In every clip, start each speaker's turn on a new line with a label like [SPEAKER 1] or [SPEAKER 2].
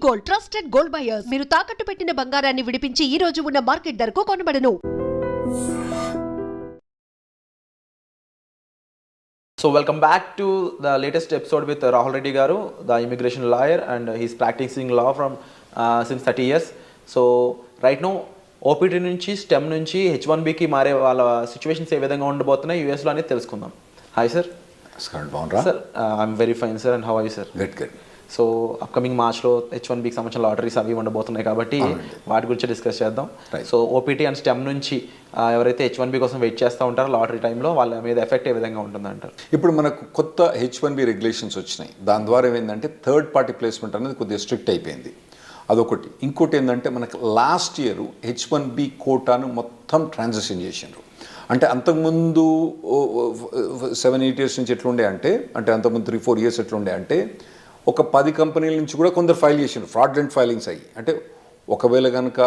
[SPEAKER 1] Gold, trusted gold buyers. మీరు తాకట్టు పెట్టిన బంగారాన్ని విడిపించి ఈ రోజు ఉన్న మార్కెట్ ధరకు కొనబడను.
[SPEAKER 2] So welcome back to the latest episode with Rahul Reddy Garu, the immigration lawyer, and he's practicing law from since 30 years. So right now OPT నుంచి STEM నుంచి H1Bకి మారే వాళ్ళ సిచ్యువేషన్స్ ఏ విధంగా ఉండబోతున్నాయి యూఎస్లో అనేది తెలుసుకుందాం. Hi sir. Sir I'm very fine sir, and how are you sir?
[SPEAKER 3] Good.
[SPEAKER 2] So upcoming మార్చ్లో H1Bకి సంబంధించిన లాటరీస్ అవి ఉండబోతున్నాయి కాబట్టి వాటి గురించి డిస్కస్ చేద్దాం. సో ఓపీటీ అండ్ స్టెమ్ నుంచి ఎవరైతే H1B కోసం వెయిట్ చేస్తూ ఉంటారో లాటరీ టైంలో వాళ్ళ మీద ఎఫెక్ట్ ఏ విధంగా ఉంటుందంటారు?
[SPEAKER 3] ఇప్పుడు మనకు కొత్త H1B రెగ్యులేషన్స్ వచ్చినాయి. దాని ద్వారా ఏమైందంటే థర్డ్ పార్టీ ప్లేస్మెంట్ అనేది కొద్దిగా స్ట్రిక్ట్ అయిపోయింది. అదొకటి. ఇంకోటి ఏంటంటే మనకు లాస్ట్ ఇయర్ H1B కోటాను మొత్తం ట్రాన్సాక్షన్ చేసిండ్రు. అంటే అంతకుముందు 7-8 years నుంచి ఎట్లుండే అంటే అంతకుముందు 3-4 years ఎట్లుండే అంటే ఒక 10 కంపెనీల నుంచి కూడా కొందరు ఫైల్ చేసిండ్రు, ఫ్రాడ్లెంట్ ఫైలింగ్స్ అయ్యి. అంటే ఒకవేళ కనుక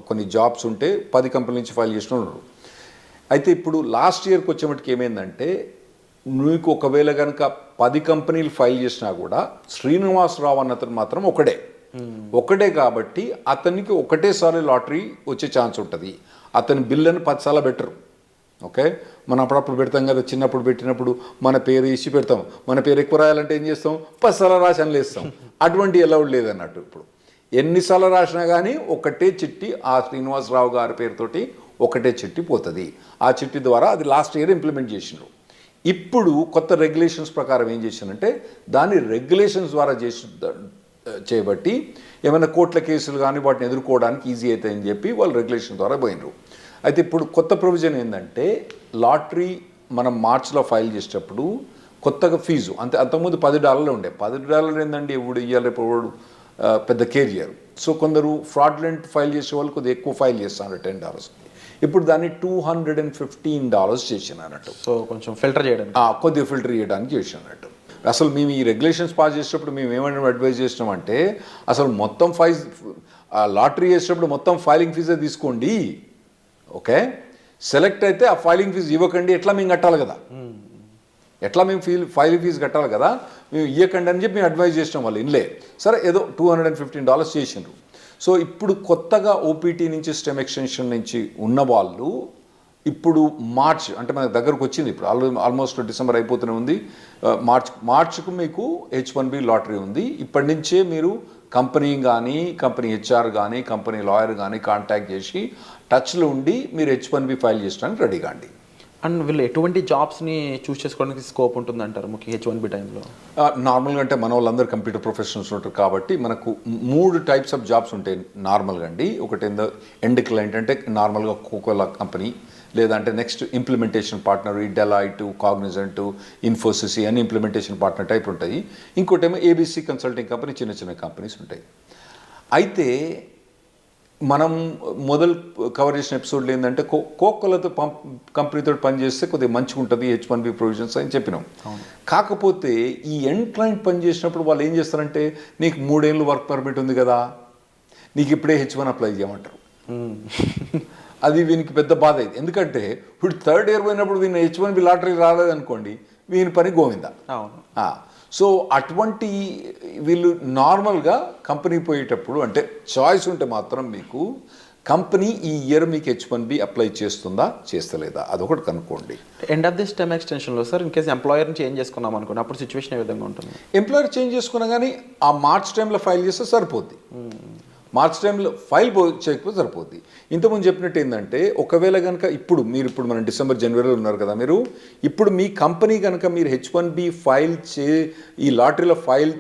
[SPEAKER 3] కొన్ని జాబ్స్ ఉంటే 10 కంపెనీల నుంచి ఫైల్ చేసిన ఉన్నారు. అయితే ఇప్పుడు లాస్ట్ ఇయర్కి వచ్చేమటికి ఏమైందంటే నీకు ఒకవేళ కనుక 10 కంపెనీలు ఫైల్ చేసినా కూడా శ్రీనివాసరావు అన్నతను మాత్రం ఒకటే కాబట్టి అతనికి ఒకటేసారి లాటరీ వచ్చే ఛాన్స్ ఉంటుంది. అతని బిల్లుని 10 సార్లు బెటరు. ఓకే, మనం అప్పుడప్పుడు పెడతాం కదా, చిన్నప్పుడు పెట్టినప్పుడు మన పేరు ఇచ్చి పెడతాం. మన పేరు ఎక్కువ రాయాలంటే ఏం చేస్తాం? 10 సార్లు రాసి అనలేస్తాం. అటువంటి అలౌడ్ లేదన్నట్టు. ఇప్పుడు ఎన్నిసార్లు రాసినా కానీ ఒకటే చిట్టి ఆ శ్రీనివాసరావు గారి పేరుతోటి ఒకటే చిట్టి పోతుంది. ఆ చిట్టి ద్వారా అది లాస్ట్ ఇయర్ ఇంప్లిమెంట్ చేసినారు. ఇప్పుడు కొత్త రెగ్యులేషన్స్ ప్రకారం ఏం చేశానంటే దాన్ని రెగ్యులేషన్స్ ద్వారా చేయబట్టి ఏమైనా కోర్టుల కేసులు కానీ వాటిని ఎదుర్కోవడానికి ఈజీ అవుతాయని చెప్పి వాళ్ళు రెగ్యులేషన్ ద్వారా పోయినరు. అయితే ఇప్పుడు కొత్త ప్రొవిజన్ ఏంటంటే లాటరీ మనం మార్చ్లో ఫైల్ చేసేటప్పుడు కొత్తగా ఫీజు అంతకుముందు $10 ఉండే. $10 ఏంటండి ఇప్పుడు ఇవ్వాలి, ఇప్పుడు పెద్ద కేరియర్. సో కొందరు ఫ్రాడ్లెంట్ ఫైల్ చేసే వాళ్ళు కొద్దిగా ఎక్కువ ఫైల్ చేస్తున్నారు, $10. ఇప్పుడు దాన్ని $215 చేసినట్టు.
[SPEAKER 2] సో కొంచెం ఫిల్టర్ చేయడం,
[SPEAKER 3] కొద్దిగా ఫిల్టర్ చేయడానికి చేసినట్టు. అసలు మేము ఈ రెగ్యులేషన్స్ పాస్ చేసేటప్పుడు మేము ఏమైనా అడ్వైజ్ చేసినామంటే అసలు మొత్తం లాటరీ చేసేటప్పుడు మొత్తం ఫైలింగ్ ఫీజే తీసుకోండి. ఓకే, సెలెక్ట్ అయితే ఆ ఫైలింగ్ ఫీజు ఇవ్వకండి. ఎట్లా మేము కట్టాలి కదా, ఎట్లా మేము ఫైలింగ్ ఫీజు కట్టాలి కదా, మేము ఇవ్వకండి అని చెప్పి మేము అడ్వైజ్ చేసినాం. వాళ్ళు ఇన్లే సరే ఏదో $215 చేసిండ్రు. సో ఇప్పుడు కొత్తగా ఓపీటీ నుంచి స్టెమ్ ఎక్స్టెన్షన్ నుంచి ఉన్న వాళ్ళు ఇప్పుడు మార్చ్ అంటే మనకు దగ్గరకు వచ్చింది. ఇప్పుడు ఆల్మోస్ట్ డిసెంబర్ అయిపోతూనే ఉంది. మార్చ్కు మీకు H1B లాటరీ ఉంది. ఇప్పటి నుంచే మీరు కంపెనీ కానీ కంపెనీ హెచ్ఆర్ కానీ కంపెనీ లాయర్ కానీ కాంటాక్ట్ చేసి టచ్లో ఉండి మీరు H1B ఫైల్ చేయడానికి రెడీ కాండి.
[SPEAKER 2] అండ్ వీళ్ళు ఎటువంటి జాబ్స్ని చూస్ చేసుకోవడానికి స్కోప్ ఉంటుంది అంటారు ముఖ్యంగా H1B టైంలో?
[SPEAKER 3] నార్మల్గా అంటే మన వాళ్ళందరూ కంప్యూటర్ ప్రొఫెషనల్స్ ఉంటారు కాబట్టి మనకు 3 types ఆఫ్ జాబ్స్ ఉంటాయి నార్మల్గా అండి. ఒకటి ఎండ్ క్లయింట్ అంటే నార్మల్గా కోకోలా కంపెనీ, లేదంటే నెక్స్ట్ ఇంప్లిమెంటేషన్ పార్ట్నర్, ఈ డెలాయిట్, కాగ్నిజెంట్, ఇన్ఫోసిస్ అని ఇంప్లిమెంటేషన్ పార్ట్నర్ టైప్ ఉంటాయి. ఇంకోటేమో ABC కన్సల్టింగ్ కంపెనీ, చిన్న కంపెనీస్ ఉంటాయి. అయితే మనం మొదలు కవర్ చేసిన ఎపిసోడ్లో ఏంటంటే కోకోలతో కంపెనీతో పనిచేస్తే కొద్దిగా మంచిగా ఉంటుంది H1B ప్రొవిజన్స్ అని చెప్పినాం. కాకపోతే ఈ ఎండ్ క్లయింట్ పనిచేసినప్పుడు వాళ్ళు ఏం చేస్తారంటే నీకు 3 ఏళ్ళు వర్క్ పర్మిట్ ఉంది కదా, నీకు ఇప్పుడే H1 అప్లై చేయమంటారు. అది వీనికి పెద్ద బాధ అయింది. ఎందుకంటే ఇప్పుడు 3rd year పోయినప్పుడు వీని H1B లాటరీ రాలేదనుకోండి, వీని పని గోవిందా. సో అటువంటి వీళ్ళు నార్మల్గా కంపెనీ పోయేటప్పుడు అంటే చాయిస్ ఉంటే మాత్రం మీకు కంపెనీ ఈ ఇయర్ మీకు H1B అప్లై చేస్తుందా చేస్తలేదా అదొకటి కనుక్కోండి.
[SPEAKER 2] ఎండ్ ఆఫ్ ది స్టెమ్ ఎక్స్టెన్షన్లో సార్ ఇన్ కేసు ఎంప్లాయర్ని చేంజ్ చేసుకున్నాం అనుకోండి, అప్పుడు సిచ్యువేషన్ ఏ విధంగా ఉంటుంది?
[SPEAKER 3] ఎంప్లాయర్ చేంజ్ చేసుకున్నా కానీ ఆ మార్చ్ టైంలో ఫైల్ చేస్తే సరిపోద్ది. మార్చ్ టైంలో ఫైల్ చేయకపోతే సరిపోద్ది. ఇంతకుముందు చెప్పినట్టు ఏంటంటే ఒకవేళ కనుక ఇప్పుడు మనం డిసెంబర్ జనవరిలో ఉన్నారు కదా, మీరు ఇప్పుడు మీ కంపెనీ కనుక మీరు H1B ఫైల్ ఈ లాటరీలో ఫైల్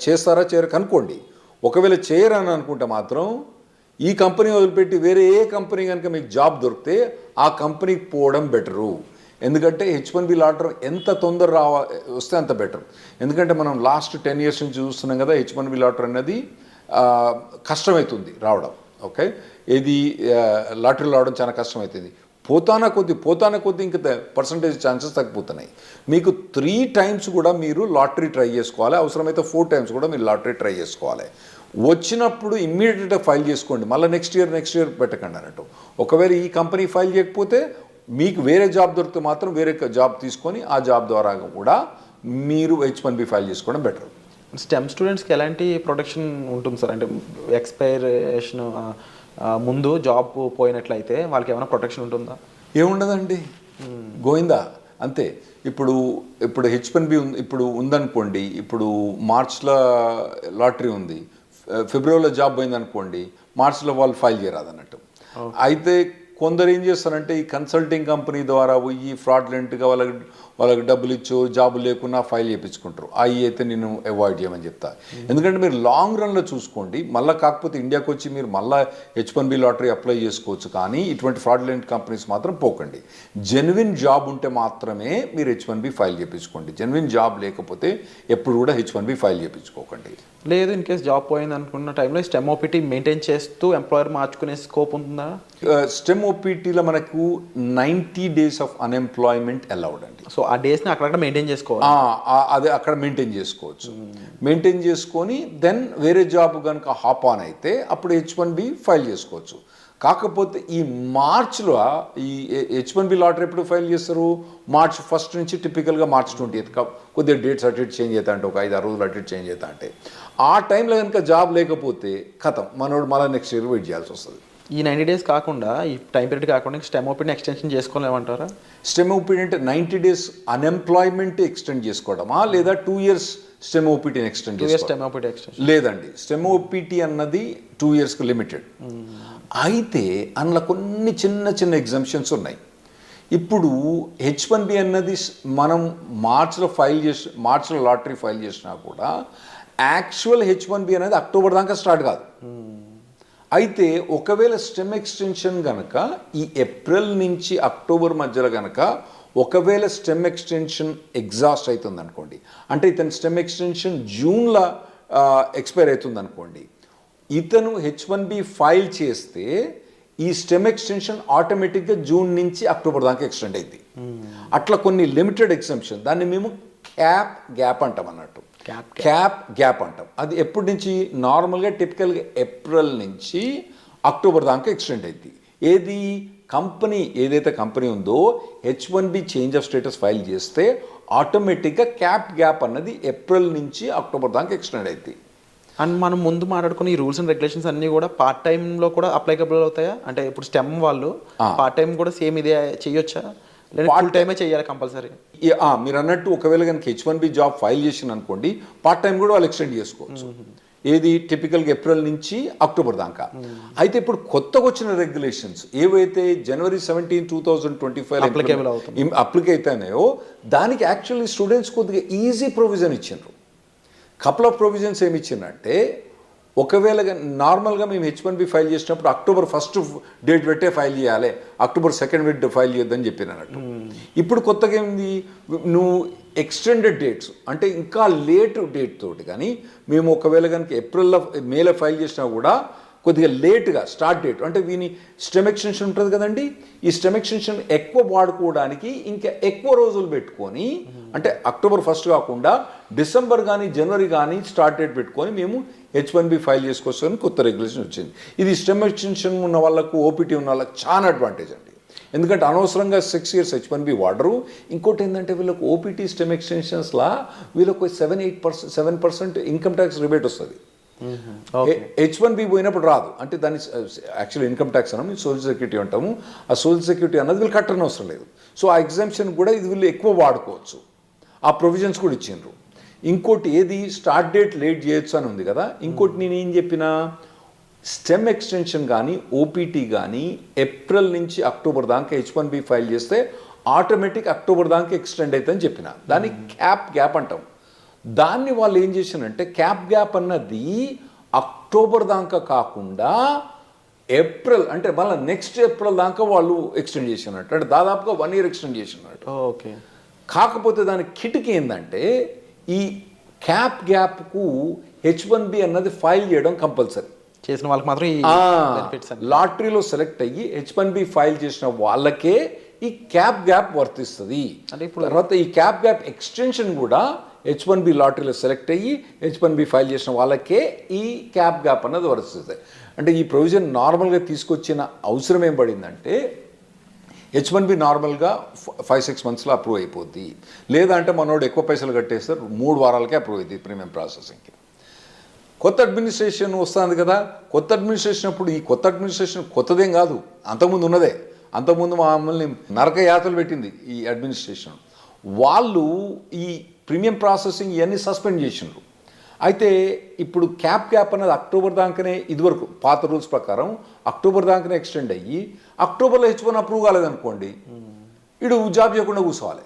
[SPEAKER 3] చేస్తారా చేయరా కనుక్కోండి. ఒకవేళ చేయరని అనుకుంటే మాత్రం ఈ కంపెనీ వదిలిపెట్టి వేరే ఏ కంపెనీ కనుక మీకు జాబ్ దొరికితే ఆ కంపెనీకి పోవడం బెటరు. ఎందుకంటే H1B లాటరీ ఎంత తొందర వస్తే అంత బెటర్. ఎందుకంటే మనం లాస్ట్ 10 years నుంచి చూస్తున్నాం కదా, H1B లాటరీ అనేది కష్టమవుతుంది రావడం. ఓకే, ఇది లాటరీలో రావడం చాలా కష్టమవుతుంది. పోతానా కొద్ది ఇంకా పర్సంటేజ్ ఛాన్సెస్ తగ్గిపోతున్నాయి. మీకు 3 times కూడా మీరు లాటరీ ట్రై చేసుకోవాలి, అవసరమైతే 4 times కూడా మీరు లాటరీ ట్రై చేసుకోవాలి. వచ్చినప్పుడు ఇమ్మీడియట్గా ఫైల్ చేసుకోండి, మళ్ళీ నెక్స్ట్ ఇయర్ పెట్టకండి అన్నట్టు. ఒకవేళ ఈ కంపెనీ ఫైల్ చేయకపోతే మీకు వేరే జాబ్ దొరికితే మాత్రం వేరే జాబ్ తీసుకొని ఆ జాబ్ ద్వారా కూడా మీరు H1B ఫైల్ చేసుకోవడం బెటర్.
[SPEAKER 2] స్టెమ్ స్టూడెంట్స్కి ఎలాంటి ప్రొటెక్షన్ ఉంటుంది సార్? అంటే ఎక్స్పైరేషన్ ముందు జాబ్ పోయినట్లయితే వాళ్ళకి ఏమైనా ప్రొటెక్షన్ ఉంటుందా?
[SPEAKER 3] ఏముండదండి, గోయిందా అంతే. ఇప్పుడు H1B ఇప్పుడు ఉందనుకోండి, ఇప్పుడు మార్చ్లో లాటరీ ఉంది, ఫిబ్రవరిలో జాబ్ పోయిందనుకోండి, మార్చ్లో వాళ్ళు ఫైల్ చేయరాదు అన్నట్టు. అయితే కొందరు ఏం చేస్తారంటే ఈ కన్సల్టింగ్ కంపెనీ ద్వారా పోయి ఫ్రాడ్లెంట్గా వాళ్ళకి డబ్బులు ఇచ్చో జాబ్ లేకున్నా ఫైల్ చేయించుకుంటారు. అవి అయితే నేను అవాయిడ్ చేయమని చెప్తా. ఎందుకంటే మీరు లాంగ్ రన్లో చూసుకోండి, మళ్ళీ కాకపోతే ఇండియాకి వచ్చి మీరు మళ్ళీ H1B లాటరీ అప్లై చేసుకోవచ్చు, కానీ ఇటువంటి ఫ్రాడ్లెంట్ కంపెనీస్ మాత్రం పోకండి. జెన్యున్ జాబ్ ఉంటే మాత్రమే మీరు H1B ఫైల్ చేయించుకోండి. జెన్యున్ జాబ్ లేకపోతే ఎప్పుడు కూడా H1B ఫైల్ చేయించుకోకండి.
[SPEAKER 2] లేదు, ఇన్ కేస్ జాబ్ పోయింది అనుకున్న టైంలో స్టెమ్ ఓపీటీ మెయింటైన్ చేస్తూ ఎంప్లాయర్ మార్చుకునే స్కోప్ ఉంటుందా?
[SPEAKER 3] స్టెమ్ ఓపీటీలో మనకు 90 days ఆఫ్ అన్ఎంప్లాయ్మెంట్ అలౌడ్ అండి.
[SPEAKER 2] సో ఆ డేస్ని అక్కడక్కడ మెయింటైన్ చేసుకోవాలి.
[SPEAKER 3] అదే అక్కడ మెయింటైన్ చేసుకోవచ్చు. మెయింటైన్ చేసుకొని దెన్ వేరే జాబ్ కనుక హాప్ ఆన్ అయితే అప్పుడు H1B ఫైల్ చేసుకోవచ్చు. కాకపోతే ఈ మార్చ్లో ఈ H1B లాటరీ ఎప్పుడు ఫైల్ చేస్తారు? మార్చ్ 1 నుంచి టిపికల్గా మార్చ్ 20th కొద్దిగా డేట్స్ అటు ఇటు చేంజ్ అవుతా అంటే ఒక 5-6 రోజులు అటు ఇటు చేంజ్ అవుతా అంటే ఆ టైంలో కనుక జాబ్ లేకపోతే కథం, మనోడు మళ్ళీ నెక్స్ట్ ఇయర్ వెయిట్ చేయాల్సి వస్తుంది.
[SPEAKER 2] ఈ 90 days కాకుండా, ఈ టైం పీరియడ్ కాకుండా స్టెమ్ ఓపీని ఎక్స్టెన్షన్ చేసుకోలేమంటారా?
[SPEAKER 3] స్టెమ్ ఓపీటీ అంటే 90 days అన్ఎంప్లాయ్మెంట్ ఎక్స్టెండ్ చేసుకోవడమా, లేదా 2 years స్టెమ్ ఓపీటీని ఎక్స్టెండ్ చేసుకోవడం?
[SPEAKER 2] స్టెమ్ ఓపీటీ ఎక్స్టెన్షన్ లేదండి.
[SPEAKER 3] స్టెమ్ ఓపీటీ అన్నది 2 yearsకి లిమిటెడ్. అయితే అందులో కొన్ని చిన్న చిన్న ఎగ్జామ్షన్స్ ఉన్నాయి. ఇప్పుడు H1B అన్నది మనం మార్చ్లో లాటరీ ఫైల్ చేసినా కూడా యాక్చువల్ H1B అనేది అక్టోబర్ దాకా స్టార్ట్ కాదు. అయితే ఒకవేళ స్టెమ్ ఎక్స్టెన్షన్ కనుక ఈ ఏప్రిల్ నుంచి అక్టోబర్ మధ్యలో కనుక ఒకవేళ స్టెమ్ ఎక్స్టెన్షన్ ఎగ్జాస్ట్ అవుతుంది అనుకోండి, అంటే ఇతని స్టెమ్ ఎక్స్టెన్షన్ జూన్లో ఎక్స్పైర్ అవుతుంది అనుకోండి, ఇతను H1B ఫైల్ చేస్తే ఈ స్టెమ్ ఎక్స్టెన్షన్ ఆటోమేటిక్గా జూన్ నుంచి అక్టోబర్ దాకా ఎక్స్టెండ్ అయింది. అట్లా కొన్ని లిమిటెడ్ ఎగ్జామ్షన్, దాన్ని మేము క్యాప్ గ్యాప్ అంటాం అన్నట్టు. క్యాప్ గ్యాప్ అంటాం. అది ఎప్పటి నుంచి? నార్మల్గా టిపికల్గా ఏప్రిల్ నుంచి అక్టోబర్ దాకా ఎక్స్టెండ్ అయింది. ఏది ఏదైతే కంపెనీ ఉందో H1B change of status file చేస్తే ఆటోమేటిక్గా క్యాప్ గ్యాప్ అన్నది ఏప్రిల్ నుంచి అక్టోబర్ దాకా ఎక్స్టెండ్ అయింది.
[SPEAKER 2] అండ్ మనం ముందు మాట్లాడుకున్న ఈ రూల్స్ అండ్ రెగ్యులేషన్స్ అన్నీ కూడా పార్ట్ టైంలో కూడా అప్లైకబుల్ అవుతాయా? అంటే ఇప్పుడు స్టెమ్ వాళ్ళు పార్ట్ టైం కూడా సేమ్ ఇదే చేయొచ్చా, లేదా ఫుల్ టైమే చేయాలి కంపల్సరీ?
[SPEAKER 3] మీరు అన్నట్టు ఒకవేళ కనుక H1B జాబ్ ఫైల్ చేసిన అనుకోండి, పార్ట్ టైం కూడా వాళ్ళు ఎక్స్టెండ్ చేసుకోవచ్చు. ఏది? టిపికల్గా ఏప్రిల్ నుంచి అక్టోబర్ దాకా. అయితే ఇప్పుడు కొత్తగా వచ్చిన రెగ్యులేషన్స్ ఏవైతే January 17, 2025 అప్లిక్ అవుతాయో దానికి యాక్చువల్లీ స్టూడెంట్స్ కొద్దిగా ఈజీ ప్రొవిజన్ ఇచ్చిండ్రు. కపుల్ ఆఫ్ ప్రొవిజన్స్ ఏమి ఇచ్చిందంటే, ఒకవేళ నార్మల్గా మేము H1B ఫైల్ చేసినప్పుడు అక్టోబర్ 1st డేట్ పెట్టే ఫైల్ చేయాలి, అక్టోబర్ 2nd ఫైల్ చేయొద్దని చెప్పినట్టు. ఇప్పుడు కొత్తగా ఏంది, నువ్వు ఎక్స్టెండెడ్ డేట్స్ అంటే ఇంకా లేట్ డేట్ తోటి కానీ మేము ఒకవేళ కనుక మేలో ఫైల్ చేసినా కూడా కొద్దిగా లేట్గా స్టార్ట్ డేట్ అంటే వీని స్టెమ్ ఎక్స్టెన్షన్ ఉంటుంది కదండి, ఈ స్టెమ్ ఎక్స్టెన్షన్ ఎక్కువ వాడుకోవడానికి ఇంకా ఎక్కువ రోజులు పెట్టుకొని, అంటే అక్టోబర్ 1st కాకుండా డిసెంబర్ కానీ జనవరి కానీ స్టార్ట్ డేట్ పెట్టుకొని మేము H1B ఫైల్ చేసుకోవచ్చని కొత్త రెగ్యులేషన్ వచ్చింది. ఇది స్టెమ్ ఎక్స్టెన్షన్ ఉన్న వాళ్ళకు, ఓపీటీ ఉన్న వాళ్ళకి చాలా అడ్వాంటేజ్ అండి. ఎందుకంటే అనవసరంగా 6 years H1B వాడరు. ఇంకోటి ఏంటంటే వీళ్ళకు ఓపీటీ స్టెమ్ ఎక్స్టెన్షన్స్లా వీళ్ళకు 7% ఇన్కమ్ ట్యాక్స్ రిబేట్ వస్తుంది. H1B పోయినప్పుడు రాదు. అంటే దాన్ని యాక్చువల్ ఇన్కమ్ ట్యాక్స్ అన్నాము, సోషల్ సెక్యూరిటీ అంటాము. ఆ సోషల్ సెక్యూరిటీ అన్నది వీళ్ళు కట్టని అవసరం లేదు. సో ఆ ఎగ్జామ్షన్ కూడా ఇది వీళ్ళు ఎక్కువ వాడుకోవచ్చు. ఆ ప్రొవిజన్స్ కూడా ఇచ్చిండ్రు. ఇంకోటి ఏది, స్టార్ట్ డేట్ లేట్ చేయొచ్చు అని ఉంది కదా. ఇంకోటి నేను ఏం చెప్పినా, స్టెమ్ ఎక్స్టెన్షన్ కానీ ఓపీటీ కానీ ఏప్రిల్ నుంచి అక్టోబర్ దాకా H1B ఫైల్ చేస్తే ఆటోమేటిక్ అక్టోబర్ దాకా ఎక్స్టెండ్ అవుతుందని చెప్పిన. దాన్ని క్యాప్ గ్యాప్ అంటాం. దాన్ని వాళ్ళు ఏం చేశారంటే, క్యాప్ గ్యాప్ అన్నది అక్టోబర్ దాకా కాకుండా ఏప్రిల్ అంటే మళ్ళీ నెక్స్ట్ ఏప్రిల్ దాకా వాళ్ళు ఎక్స్టెండ్ చేసినట్టు, అంటే దాదాపుగా 1 year ఎక్స్టెండ్ చేసినట్టు.
[SPEAKER 2] ఓకే.
[SPEAKER 3] కాకపోతే దాని కిటికీ ఏంటంటే, ఈ క్యాప్ గ్యాప్కు H1B అన్నది ఫైల్ చేయడం కంపల్సరీ.
[SPEAKER 2] చేసిన వాళ్ళకి మాత్రం
[SPEAKER 3] లాటరీలో సెలెక్ట్ అయ్యి H1B ఫైల్ చేసిన వాళ్ళకే ఈ క్యాప్ గ్యాప్ వర్తిస్తుంది. అంటే ఇప్పుడు తర్వాత ఈ క్యాప్ గ్యాప్ ఎక్స్టెన్షన్ కూడా H1B లాటరీలో సెలెక్ట్ అయ్యి H1B ఫైల్ చేసిన వాళ్ళకే ఈ క్యాప్ గ్యాప్ అన్నది వర్తిస్తుంది. అంటే ఈ ప్రొవిజన్ నార్మల్గా తీసుకొచ్చిన అవసరం ఏం పడిందంటే, H1B నార్మల్గా 5-6 మంత్స్లో అప్రూవ్ అయిపోద్ది. లేదంటే మనోడు ఎక్కువ పైసలు కట్టేస్తారు 3 వారాలకే అప్రూవ్ అవుతుంది ప్రీమియం ప్రాసెసింగ్కి. కొత్త అడ్మినిస్ట్రేషన్ వస్తుంది కదా, కొత్త అడ్మినిస్ట్రేషన్ అప్పుడు ఈ కొత్త అడ్మినిస్ట్రేషన్ కొత్తదేం కాదు, అంతకుముందు ఉన్నదే. అంతకుముందు మమ్మల్ని నరక యాతలు పెట్టింది ఈ అడ్మినిస్ట్రేషన్. వాళ్ళు ఈ ప్రీమియం ప్రాసెసింగ్ ఇవన్నీ సస్పెండ్ చేసిండ్రు. అయితే ఇప్పుడు క్యాప్ అనేది అక్టోబర్ దాకానే, ఇదివరకు పాత రూల్స్ ప్రకారం అక్టోబర్ దాకానే ఎక్స్టెండ్ అయ్యి అక్టోబర్లో H1 అప్రూవ్ కాలేదనుకోండి, ఇడు జాబ్ చేయకుండా కూర్చోవాలి.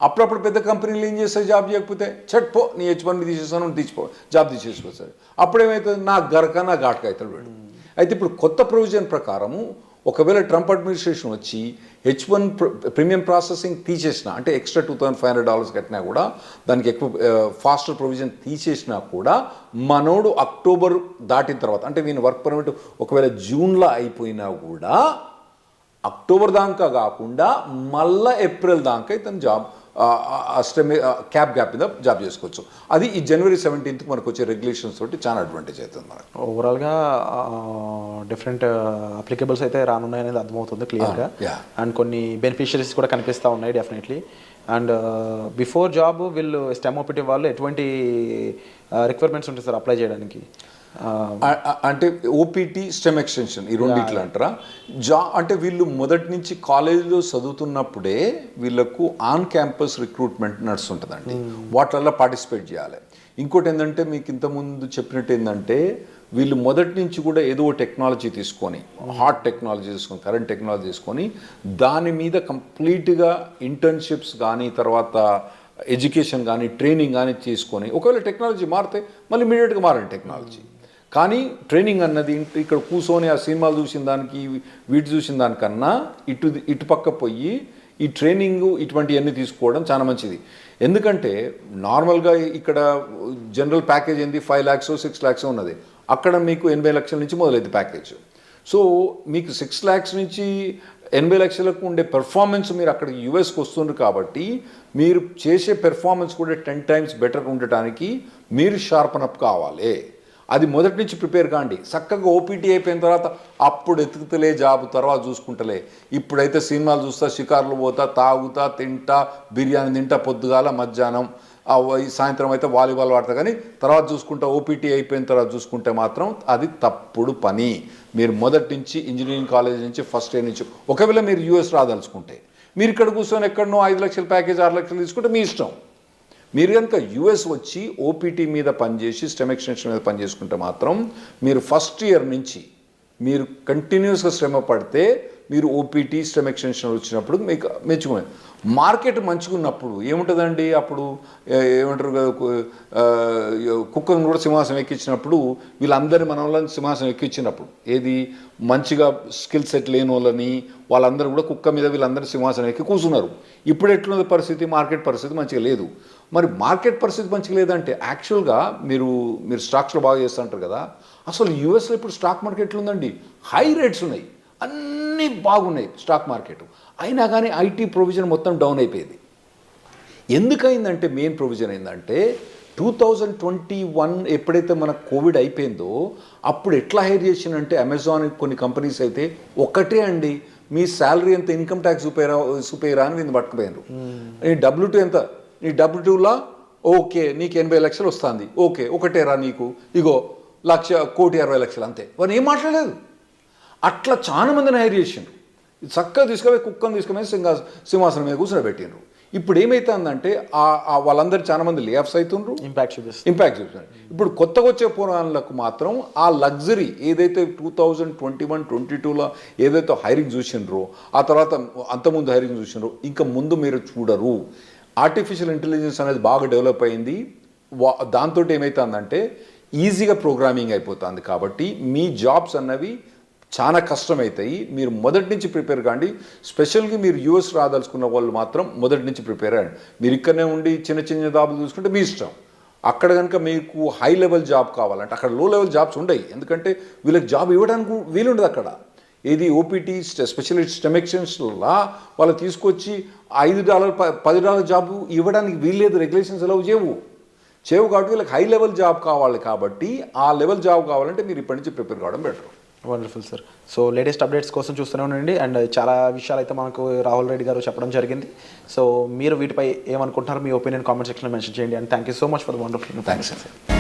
[SPEAKER 3] అప్పుడప్పుడు పెద్ద కంపెనీలు ఏం చేస్తాయి, జాబ్ చేయకపోతే పో నీ H1 తీసేస్తాను తీసిపో, జాబ్ తీసేసుకోవచ్చు. అప్పుడేమవుతుంది, నా గరక నా ఘాటక అవుతాడు వీడు. అయితే ఇప్పుడు కొత్త ప్రొవిజన్ ప్రకారము ఒకవేళ ట్రంప్ అడ్మినిస్ట్రేషన్ వచ్చి H1 ప్రీమియం ప్రాసెసింగ్ తీసేసినా, అంటే ఎక్స్ట్రా $2,500 కట్టినా కూడా, దానికి ఎక్కువ ఫాస్టర్ ప్రొవిజన్ తీసేసినా కూడా, మనోడు అక్టోబర్ దాటిన తర్వాత, అంటే వీని వర్క్ పర్మిట్ ఒకవేళ జూన్లో అయిపోయినా కూడా అక్టోబర్ దాకా కాకుండా మళ్ళీ ఏప్రిల్ దాకా ఇతను జాబ్ గ్యాప్ మీద జాబ్ చేసుకోవచ్చు. అది ఈ January 17th మనకు వచ్చే రెగ్యులేషన్స్ తోటి చాలా అడ్వాంటేజ్ అవుతుంది మనకు.
[SPEAKER 2] ఓవరాల్గా డిఫరెంట్ అప్లికేబుల్స్ అయితే రానున్నాయనేది అర్థమవుతుంది క్లియర్గా. అండ్ కొన్ని బెనిఫిషరీస్ కూడా కనిపిస్తూ ఉన్నాయి డెఫినెట్లీ. అండ్ బిఫోర్ జాబ్ వీళ్ళు స్టెమ్ ఓపీటీ వాళ్ళు ఎటువంటి రిక్వైర్మెంట్స్ ఉంటాయి సార్ అప్లై చేయడానికి?
[SPEAKER 3] అంటే ఓపీటీ స్టెమ్ ఎక్స్టెన్షన్ ఈ రెండిట్లు అంటారా? అంటే వీళ్ళు మొదటి నుంచి కాలేజీలో చదువుతున్నప్పుడే వీళ్ళకు ఆన్ క్యాంపస్ రిక్రూట్మెంట్ నడుస్తుంటుందండి. వాటిల్లో పార్టిసిపేట్ చేయాలి. ఇంకోటి ఏంటంటే, మీకు ఇంతకుముందు చెప్పినట్టు ఏంటంటే, వీళ్ళు మొదటి నుంచి కూడా ఏదో టెక్నాలజీ తీసుకొని, హాట్ టెక్నాలజీ తీసుకొని, కరెంట్ టెక్నాలజీ తీసుకొని, దాని మీద కంప్లీట్గా ఇంటర్న్షిప్స్ కానీ, తర్వాత ఎడ్యుకేషన్ కానీ, ట్రైనింగ్ కానీ తీసుకొని, ఒకవేళ టెక్నాలజీ మారితే మళ్ళీ ఇమీడియట్గా మారండి టెక్నాలజీ. కానీ ట్రైనింగ్ అన్నది ఇక్కడ కూర్చొని ఆ సినిమాలు చూసిన దానికి వీటి చూసిన దానికన్నా ఇటు పక్క పోయి ఈ ట్రైనింగ్ ఇటువంటివన్నీ తీసుకోవడం చాలా మంచిది. ఎందుకంటే నార్మల్గా ఇక్కడ జనరల్ ప్యాకేజ్ ఏంది 5 lakhs 6 lakhs ఉన్నది. అక్కడ మీకు 80 లక్షల నుంచి మొదలైంది ప్యాకేజ్. సో మీకు 6 lakhs నుంచి 80 లక్షలకు ఉండే పెర్ఫార్మెన్స్ మీరు అక్కడ యూఎస్కి వస్తున్నారు కాబట్టి, మీరు చేసే పెర్ఫార్మెన్స్ కూడా 10 times బెటర్ ఉండటానికి మీరు షార్పన్ అప్ కావాలి. అది మొదటి నుంచి ప్రిపేర్ కాండి. చక్కగా ఓపీటీ అయిపోయిన తర్వాత అప్పుడు ఎతుకుతలే జాబ్, తర్వాత చూసుకుంటలే. ఇప్పుడైతే సినిమాలు చూస్తా, షికార్లు పోతా, తాగుతా, తింటా, బిర్యానీ తింటా, పొద్దుగాల మధ్యాహ్నం, సాయంత్రం అయితే వాలీబాల్ ఆడతా, కానీ తర్వాత చూసుకుంటా, ఓపీటీ అయిపోయిన తర్వాత చూసుకుంటే మాత్రం అది తప్పుడు పని. మీరు మొదటి నుంచి ఇంజనీరింగ్ కాలేజ్ నుంచి ఫస్ట్ ఇయర్ నుంచి, ఒకవేళ మీరు యూఎస్ రాదలుచుకుంటే, మీరు ఇక్కడ కూర్చొని ఎక్కడనో 5 లక్షల ప్యాకేజ్ 6 లక్షలు తీసుకుంటే మీ ఇష్టం. మీరు కనుక యూఎస్ వచ్చి ఓపీటీ మీద పనిచేసి స్టెమ్ ఎక్స్టెన్షన్ మీద పనిచేసుకుంటే మాత్రం మీరు ఫస్ట్ ఇయర్ నుంచి మీరు కంటిన్యూస్గా శ్రమ పడితే మీరు ఓపీటీ స్టెమ్ ఎక్స్టెన్షన్ వచ్చినప్పుడు మీకు మెచ్చుకునేది. మార్కెట్ మంచుకున్నప్పుడు ఏముంటుందండి, అప్పుడు ఏమంటారు, కుక్కను కూడా సింహాసనం ఎక్కించినప్పుడు వీళ్ళందరినీ మన వాళ్ళని సింహాసనం ఎక్కించినప్పుడు, ఏది మంచిగా స్కిల్ సెట్ లేని వాళ్ళని వాళ్ళందరూ కూడా కుక్క మీద వీళ్ళందరూ సింహాసనం ఎక్కి కూర్చున్నారు. ఇప్పుడు ఎట్లున్నది పరిస్థితి, మార్కెట్ పరిస్థితి మంచిగా లేదు. మరి మార్కెట్ పరిస్థితి మంచిగా లేదంటే యాక్చువల్గా మీరు స్టాక్స్లో బాగా చేస్తుంటారు కదా, అసలు యూఎస్లో ఇప్పుడు స్టాక్ మార్కెట్లు ఉందండి, హై రేట్స్ ఉన్నాయి, అన్నీ బాగున్నాయి స్టాక్ మార్కెట్. అయినా కానీ ఐటీ ప్రొవిజన్ మొత్తం డౌన్ అయిపోయింది. ఎందుకైందంటే మెయిన్ ప్రొవిజన్ ఏంటంటే 2021 ఎప్పుడైతే మనకు కోవిడ్ అయిపోయిందో అప్పుడు ఎట్లా హైర్ చేసిందంటే, అమెజాన్ కొన్ని కంపెనీస్ అయితే ఒకటే అండి, మీ శాలరీ ఎంత, ఇన్కమ్ ట్యాక్స్ చూపేరా అని వీళ్ళు పట్టుకుపోయినారు. నీ W2 ఎంత, నీ W2లా ఓకే నీకు 80 లక్షలు వస్తుంది, ఓకే ఒకటేరా నీకు, ఇగో 1,60,60,000 అంతే. వారు ఏం మాట్లాడలేదు. అట్లా చాలా మందిని హైర్ చేసిండ్రు. చక్కగా తీసుకుపోయి కుక్కను తీసుకుపోయి సింహాసనం మీద కూర్చోబెట్టిండ్రు. ఇప్పుడు ఏమవుతుందంటే వాళ్ళందరూ చాలా మంది లే ఆఫ్స్ అవుతుండ్రు, ఇంపాక్ట్ చూపిస్తున్నారు. ఇప్పుడు కొత్తగా వచ్చే పురాణాలకు మాత్రం ఆ లగ్జరీ ఏదైతే 2021-22లో ఏదైతే హైరింగ్ చూసిండ్రో, ఆ తర్వాత అంతకుముందు హైరింగ్ చూసిండ్రో, ఇంకా ముందు మీరు చూడరు. ఆర్టిఫిషియల్ ఇంటెలిజెన్స్ అనేది బాగా డెవలప్ అయింది. దాంతో ఏమవుతుందంటే ఈజీగా ప్రోగ్రామింగ్ అయిపోతుంది. కాబట్టి మీ జాబ్స్ అన్నవి చాలా కష్టమవుతాయి. మీరు మొదటి నుంచి ప్రిపేర్ కాండి. స్పెషల్గా మీరు యూఎస్ రాదలుచుకున్న వాళ్ళు మాత్రం మొదటి నుంచి ప్రిపేర్ అయ్యండి. మీరు ఇక్కడనే ఉండి చిన్న చిన్న జాబులు చూసుకుంటే మీ ఇష్టం. అక్కడ కనుక మీకు హై లెవెల్ జాబ్ కావాలంటే అక్కడ లో లెవెల్ జాబ్స్ ఉండవు. ఎందుకంటే వీళ్ళకి జాబ్ ఇవ్వడానికి వీలుండదు అక్కడ. ఏది ఓపీటీ స్పెషలిస్ట్ స్టెమ్ ఎక్స్టెన్షన్లా వాళ్ళు తీసుకొచ్చి $5 $10 జాబ్ ఇవ్వడానికి వీల్లేదు, రెగ్యులేషన్స్ ఎలా చేయవు కాబట్టి వీళ్ళకి హై లెవెల్ జాబ్ కావాలి. కాబట్టి ఆ లెవెల్ జాబ్ కావాలంటే మీరు ఇప్పటి నుంచి ప్రిపేర్ కావడం better.
[SPEAKER 2] Wonderful sir. So latest updates కోసం చూస్తూనే ఉండండి. అండ్ చాలా విషయాలు అయితే మనకు రాహుల్ రెడ్డి గారు చెప్పడం జరిగింది. సో మీరు వీటిపై ఏమనుకుంటున్నారు, మీ ఒపీనియన్ కామెంట్ సెక్షన్లో మెన్షన్ చేయండి. And thank you so much for the wonderful.
[SPEAKER 3] Thanks అండి.